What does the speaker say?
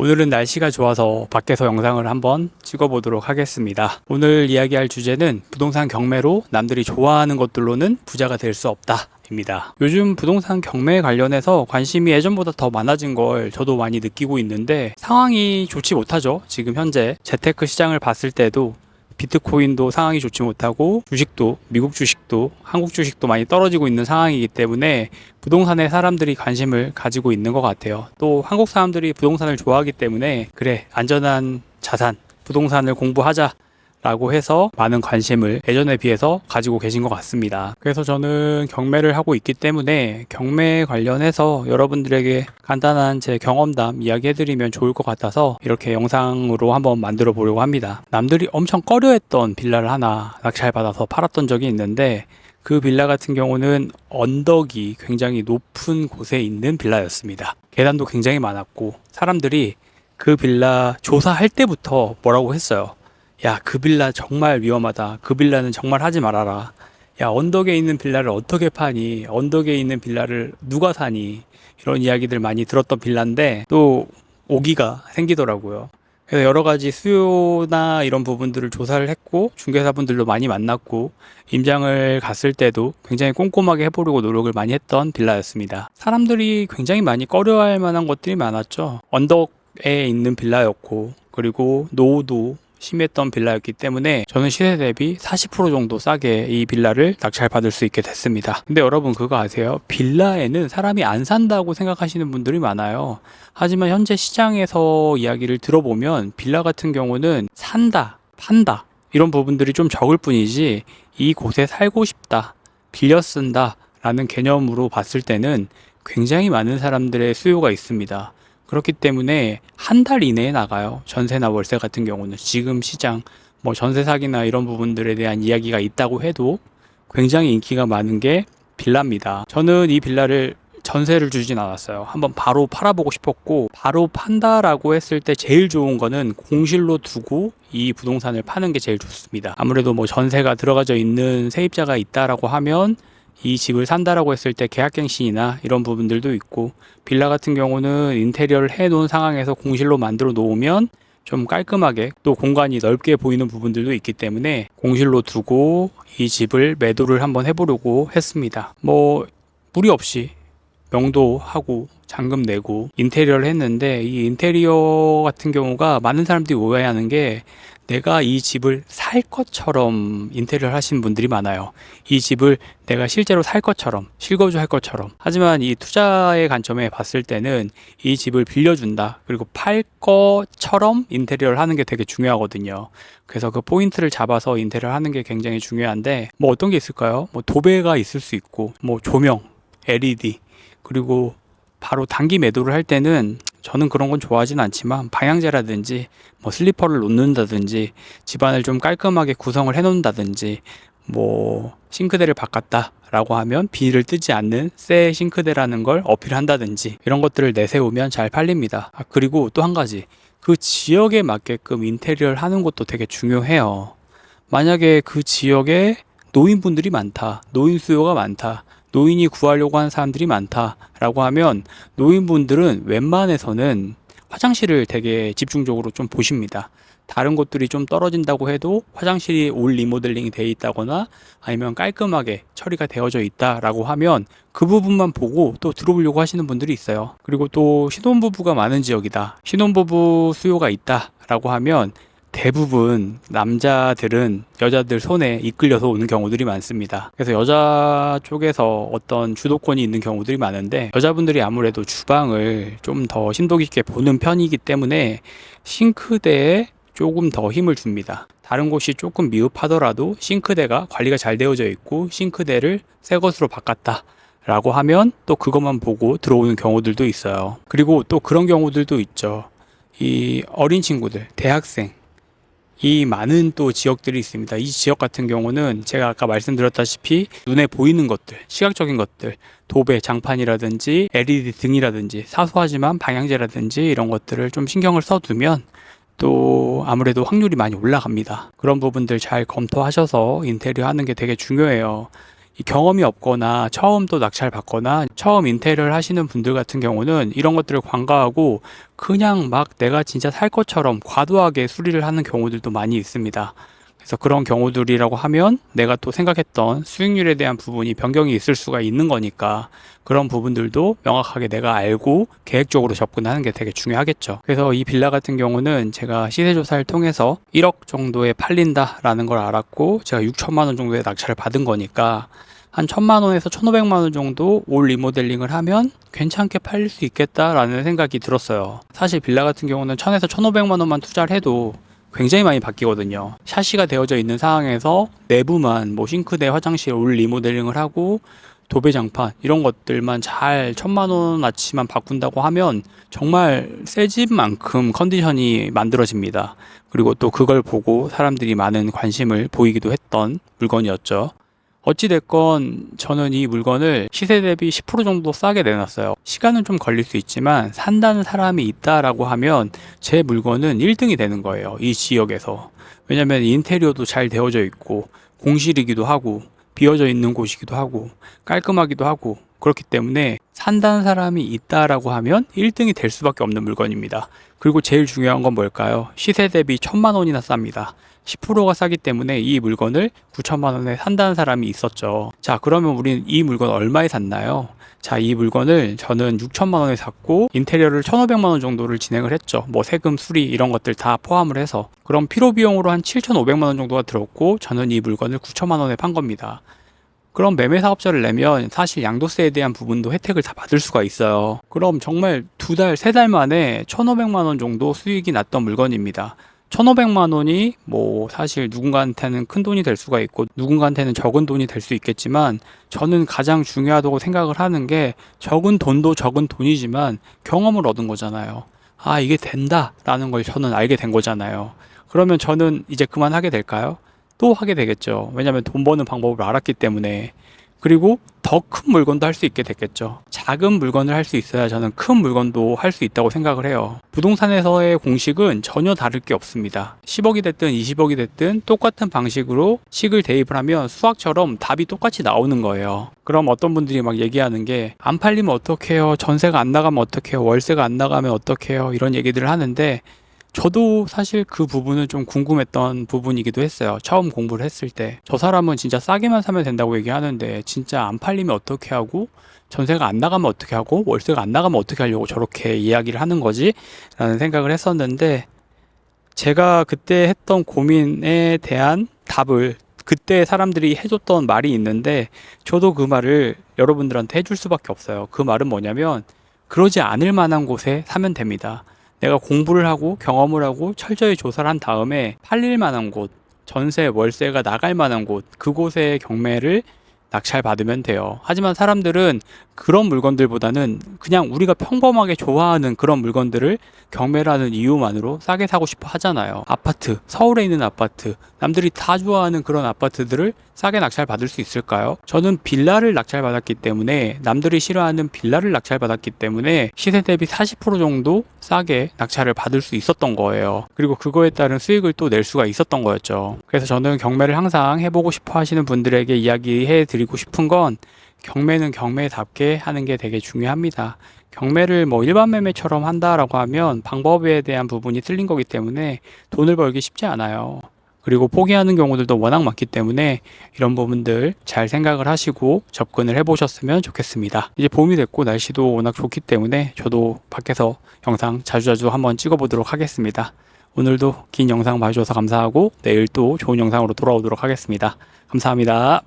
오늘은 날씨가 좋아서 밖에서 영상을 한번 찍어보도록 하겠습니다. 오늘 이야기할 주제는 부동산 경매로 남들이 좋아하는 것들로는 부자가 될 수 없다 입니다. 요즘 부동산 경매 관련해서 관심이 예전보다 더 많아진 걸 저도 많이 느끼고 있는데 상황이 좋지 못하죠. 지금 현재 재테크 시장을 봤을 때도 비트코인도 상황이 좋지 못하고 주식도 미국 주식도 한국 주식도 많이 떨어지고 있는 상황이기 때문에 부동산에 사람들이 관심을 가지고 있는 것 같아요. 또 한국 사람들이 부동산을 좋아하기 때문에 그래 안전한 자산 부동산을 공부하자 라고 해서 많은 관심을 예전에 비해서 가지고 계신 것 같습니다. 그래서 저는 경매를 하고 있기 때문에 경매 관련해서 여러분들에게 간단한 제 경험담 이야기해드리면 좋을 것 같아서 이렇게 영상으로 한번 만들어 보려고 합니다. 남들이 엄청 꺼려했던 빌라를 하나 낙찰받아서 팔았던 적이 있는데 그 빌라 같은 경우는 언덕이 굉장히 높은 곳에 있는 빌라였습니다. 계단도 굉장히 많았고 사람들이 그 빌라 조사할 때부터 뭐라고 했어요. 야, 그 빌라 정말 위험하다. 그 빌라는 정말 하지 말아라. 야, 언덕에 있는 빌라를 어떻게 파니? 언덕에 있는 빌라를 누가 사니? 이런 이야기들 많이 들었던 빌라인데 또 오기가 생기더라고요. 그래서 여러 가지 수요나 이런 부분들을 조사를 했고 중개사분들도 많이 만났고 임장을 갔을 때도 굉장히 꼼꼼하게 해보려고 노력을 많이 했던 빌라였습니다. 사람들이 굉장히 많이 꺼려할 만한 것들이 많았죠. 언덕에 있는 빌라였고 그리고 노후도 심했던 빌라였기 때문에 저는 시세 대비 40% 정도 싸게 이 빌라를 낙찰받을 수 있게 됐습니다. 근데 여러분 그거 아세요? 빌라에는 사람이 안 산다고 생각하시는 분들이 많아요. 하지만 현재 시장에서 이야기를 들어보면 빌라 같은 경우는 산다, 판다 이런 부분들이 좀 적을 뿐이지 이곳에 살고 싶다, 빌려 쓴다 라는 개념으로 봤을 때는 굉장히 많은 사람들의 수요가 있습니다. 그렇기 때문에 한 달 이내에 나가요. 전세나 월세 같은 경우는 지금 시장 뭐 전세 사기나 이런 부분들에 대한 이야기가 있다고 해도 굉장히 인기가 많은 게 빌라입니다. 저는 이 빌라를 전세를 주진 않았어요. 한번 바로 팔아보고 싶었고 바로 판다라고 했을 때 제일 좋은 거는 공실로 두고 이 부동산을 파는 게 제일 좋습니다. 아무래도 뭐 전세가 들어가져 있는 세입자가 있다라고 하면 이 집을 산다라고 했을 때 계약갱신이나 이런 부분들도 있고 빌라 같은 경우는 인테리어를 해놓은 상황에서 공실로 만들어 놓으면 좀 깔끔하게 또 공간이 넓게 보이는 부분들도 있기 때문에 공실로 두고 이 집을 매도를 한번 해보려고 했습니다. 뭐 무리 없이 명도하고 잔금 내고 인테리어를 했는데 이 인테리어 같은 경우가 많은 사람들이 오해하는 게 내가 이 집을 살 것처럼 인테리어를 하시는 분들이 많아요. 이 집을 내가 실제로 살 것처럼 실거주할 것처럼. 하지만 이 투자의 관점에 봤을 때는 이 집을 빌려준다 그리고 팔 것처럼 인테리어를 하는 게 되게 중요하거든요. 그래서 그 포인트를 잡아서 인테리어를 하는 게 굉장히 중요한데 뭐 어떤 게 있을까요? 뭐 도배가 있을 수 있고 뭐 조명, LED 그리고 바로 단기 매도를 할 때는 저는 그런 건 좋아하진 않지만 방향제라든지 뭐 슬리퍼를 놓는다든지 집안을 좀 깔끔하게 구성을 해 놓는다든지 뭐 싱크대를 바꿨다 라고 하면 비닐을 뜨지 않는 새 싱크대라는 걸 어필한다든지 이런 것들을 내세우면 잘 팔립니다. 그리고 또 한 가지 그 지역에 맞게끔 인테리어를 하는 것도 되게 중요해요. 만약에 그 지역에 노인분들이 많다, 노인 수요가 많다, 노인이 구하려고 하는 사람들이 많다라고 하면 노인분들은 웬만해서는 화장실을 되게 집중적으로 좀 보십니다. 다른 곳들이 좀 떨어진다고 해도 화장실이 올 리모델링이 되어 있다거나 아니면 깔끔하게 처리가 되어져 있다라고 하면 그 부분만 보고 또 들어오려고 하시는 분들이 있어요. 그리고 또 신혼부부가 많은 지역이다. 신혼부부 수요가 있다라고 하면 대부분 남자들은 여자들 손에 이끌려서 오는 경우들이 많습니다. 그래서 여자 쪽에서 어떤 주도권이 있는 경우들이 많은데 여자분들이 아무래도 주방을 좀 더 심도 깊게 보는 편이기 때문에 싱크대에 조금 더 힘을 줍니다. 다른 곳이 조금 미흡하더라도 싱크대가 관리가 잘 되어져 있고 싱크대를 새 것으로 바꿨다 라고 하면 또 그것만 보고 들어오는 경우들도 있어요. 그리고 또 그런 경우들도 있죠. 이 어린 친구들, 대학생 이 많은 또 지역들이 있습니다. 이 지역 같은 경우는 제가 아까 말씀드렸다시피 눈에 보이는 것들, 시각적인 것들, 도배, 장판이라든지 LED 등이라든지 사소하지만 방향제라든지 이런 것들을 좀 신경을 써두면 또 아무래도 확률이 많이 올라갑니다. 그런 부분들 잘 검토하셔서 인테리어 하는 게 되게 중요해요. 이 경험이 없거나 처음 또 낙찰 받거나 처음 인테리어를 하시는 분들 같은 경우는 이런 것들을 관가하고 그냥 막 내가 진짜 살 것처럼 과도하게 수리를 하는 경우들도 많이 있습니다. 그래서 그런 경우들이라고 하면 내가 또 생각했던 수익률에 대한 부분이 변경이 있을 수가 있는 거니까 그런 부분들도 명확하게 내가 알고 계획적으로 접근하는 게 되게 중요하겠죠. 그래서 이 빌라 같은 경우는 제가 시세조사를 통해서 1억 정도에 팔린다라는 걸 알았고 제가 6천만 원 정도의 낙찰을 받은 거니까 한 1,000만 원에서 1,500만 원 정도 올 리모델링을 하면 괜찮게 팔릴 수 있겠다라는 생각이 들었어요. 사실 빌라 같은 경우는 1,000에서 1,500만 원만 투자를 해도 굉장히 많이 바뀌거든요. 샤시가 되어져 있는 상황에서 내부만 뭐 싱크대, 화장실 올 리모델링을 하고 도배장판 이런 것들만 잘 1,000만 원어치만 바꾼다고 하면 정말 새 집만큼 컨디션이 만들어집니다. 그리고 또 그걸 보고 사람들이 많은 관심을 보이기도 했던 물건이었죠. 어찌됐건 저는 이 물건을 시세 대비 10% 정도 싸게 내놨어요. 시간은 좀 걸릴 수 있지만 산다는 사람이 있다라고 하면 제 물건은 1등이 되는 거예요. 이 지역에서. 왜냐면 인테리어도 잘 되어져 있고 공실이기도 하고 비어져 있는 곳이기도 하고 깔끔하기도 하고 그렇기 때문에 산다는 사람이 있다라고 하면 1등이 될 수밖에 없는 물건입니다. 그리고 제일 중요한 건 뭘까요? 시세 대비 1,000만 원이나 쌉니다. 10%가 싸기 때문에 이 물건을 9천만 원에 산다는 사람이 있었죠. 자, 그러면 우리는 이 물건 얼마에 샀나요? 자, 이 물건을 저는 6천만 원에 샀고 인테리어를 1,500만 원 정도를 진행을 했죠. 뭐 세금, 수리 이런 것들 다 포함을 해서. 그럼 필요 비용으로 한 7,500만 원 정도가 들었고 저는 이 물건을 9천만 원에 판 겁니다. 그럼 매매 사업자를 내면 사실 양도세에 대한 부분도 혜택을 다 받을 수가 있어요. 그럼 정말 2달, 3달 만에 1,500만 원 정도 수익이 났던 물건입니다. 1,500만 원이 뭐 사실 누군가한테는 큰 돈이 될 수가 있고 누군가한테는 적은 돈이 될 수 있겠지만 저는 가장 중요하다고 생각을 하는 게 적은 돈도 적은 돈이지만 경험을 얻은 거잖아요. 아, 이게 된다라는 걸 저는 알게 된 거잖아요. 그러면 저는 이제 그만하게 될까요? 또 하게 되겠죠. 왜냐하면 돈 버는 방법을 알았기 때문에. 그리고 더 큰 물건도 할 수 있게 됐겠죠. 작은 물건을 할 수 있어야 저는 큰 물건도 할 수 있다고 생각을 해요. 부동산에서의 공식은 전혀 다를 게 없습니다. 10억이 됐든 20억이 됐든 똑같은 방식으로 식을 대입을 하면 수학처럼 답이 똑같이 나오는 거예요. 그럼 어떤 분들이 막 얘기하는 게 안 팔리면 어떡해요? 전세가 안 나가면 어떡해요? 월세가 안 나가면 어떡해요? 이런 얘기들을 하는데 저도 사실 그 부분은 좀 궁금했던 부분이기도 했어요. 처음 공부를 했을 때. 저 사람은 진짜 싸게만 사면 된다고 얘기하는데 진짜 안 팔리면 어떻게 하고 전세가 안 나가면 어떻게 하고 월세가 안 나가면 어떻게 하려고 저렇게 이야기를 하는 거지? 라는 생각을 했었는데 제가 그때 했던 고민에 대한 답을 그때 사람들이 해줬던 말이 있는데 저도 그 말을 여러분들한테 해줄 수밖에 없어요. 그 말은 뭐냐면 그러지 않을 만한 곳에 사면 됩니다. 내가 공부를 하고 경험을 하고 철저히 조사를 한 다음에 팔릴 만한 곳, 전세, 월세가 나갈 만한 곳, 그곳의 경매를 낙찰 받으면 돼요. 하지만 사람들은 그런 물건들보다는 그냥 우리가 평범하게 좋아하는 그런 물건들을 경매라는 이유만으로 싸게 사고 싶어 하잖아요. 아파트, 서울에 있는 아파트, 남들이 다 좋아하는 그런 아파트들을 싸게 낙찰 받을 수 있을까요? 저는 빌라를 낙찰 받았기 때문에 남들이 싫어하는 빌라를 낙찰 받았기 때문에 시세 대비 40% 정도 싸게 낙찰을 받을 수 있었던 거예요. 그리고 그거에 따른 수익을 또 낼 수가 있었던 거였죠. 그래서 저는 경매를 항상 해보고 싶어 하시는 분들에게 이야기해 드리고 싶은 건 경매는 경매답게 하는 게 되게 중요합니다. 경매를 뭐 일반 매매처럼 한다라고 하면 방법에 대한 부분이 틀린 거기 때문에 돈을 벌기 쉽지 않아요. 그리고 포기하는 경우들도 워낙 많기 때문에 이런 부분들 잘 생각을 하시고 접근을 해보셨으면 좋겠습니다. 이제 봄이 됐고 날씨도 워낙 좋기 때문에 저도 밖에서 영상 자주자주 한번 찍어보도록 하겠습니다. 오늘도 긴 영상 봐주셔서 감사하고 내일 또 좋은 영상으로 돌아오도록 하겠습니다. 감사합니다.